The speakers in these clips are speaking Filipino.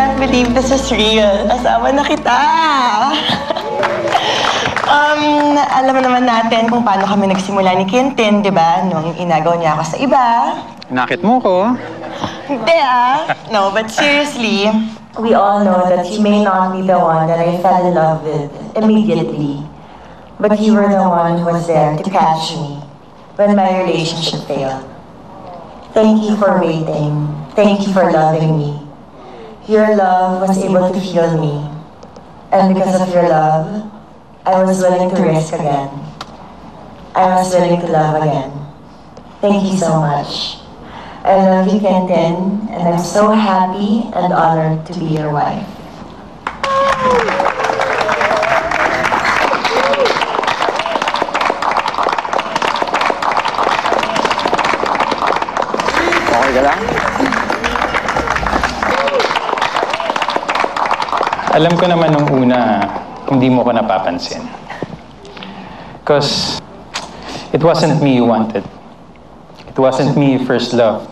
can't believe this is real. Asawa na kita! Alam mo naman natin kung paano kami nagsimula ni Quintin, di ba? Nung inagaw niya ako sa iba. Nakit mo ko. Hindi No, but seriously, we all know that he may not be the one that I fell in love with immediately. But you were the one who was there to catch me when my relationship failed. Thank you for waiting. Thank you for loving me. Your love was able to heal me. And because of your love, I was willing to risk again. I was willing to love again. Thank you so much. I love you, Quintin, and I'm so happy and honored to be your wife. Okay ka lang? Alam ko naman nung una, hindi mo ko napapansin. Because it wasn't me you wanted. It wasn't me you first loved.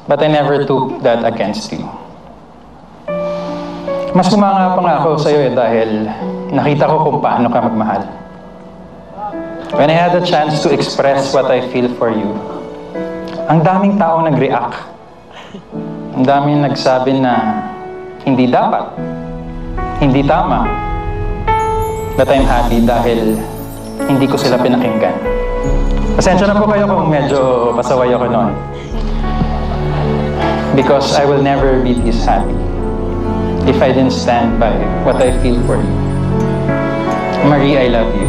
But I never took that against you. Mas kumanga pa nga ako sa'yo dahil nakita ko kung paano ka magmahal. When I had a chance to express what I feel for you, ang daming tao nag-react. Ang daming nagsabi na hindi dapat, hindi tama. But I'm happy dahil hindi ko sila pinakinggan. Pasensya na po kayo kung medyo pasaway ako noon. Because I will never be this happy if I didn't stand by what I feel for you. Marie, I love you.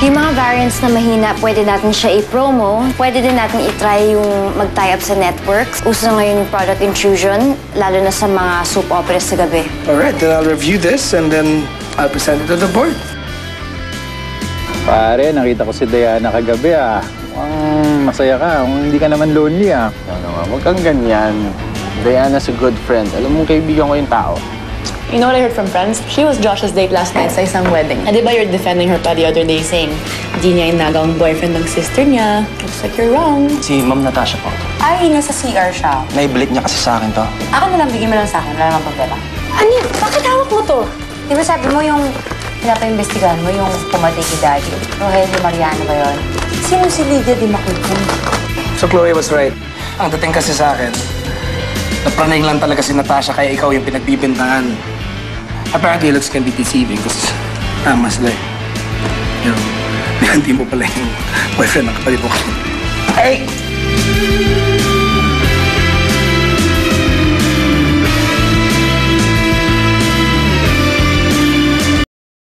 Yung mga variants na mahina, pwede natin siya i-promo. Pwede din natin i-try yung mag-tie up sa networks. Uso na ngayon yung product intrusion, lalo na sa mga soap operas sa gabi. Alright, then I'll review this and then I'll present it to the board. Pare, nakita ko si Diana kagabi Mukhang masaya ka. Kung hindi ka naman lonely Ano, wag kang ganyan. Diana's a good friend. Alam mo, kaibigan ko yung tao. You know what I heard from friends? She was Josh's date last night sa isang wedding. And di ba you're defending her pa the other day saying, di niya inagaw ang boyfriend ng sister niya. Looks like you're wrong. Si Ma'am Natasha po. Ay, nasa CR siya. Naibilit niya kasi sa akin to. Ako na lang, bigyan mo lang sa akin. Wala namang problema. Ano yun? Bakit hawak mo to? Di ba sabi mo yung pinapaimbestigahan mo yung pumatay kay Daddy? Rogelio Mariano ba yun? Sino si Lydia Di Maculcum? So Chloe was right. Ang dating kasi sa akin, napraning lang talaga si Natasha kaya ikaw yung pinagbibintangan. Apparently, looks can be deceiving kasi tama sila eh. You know, hindi mo pala yung boyfriend ng kapatid mo. Hey!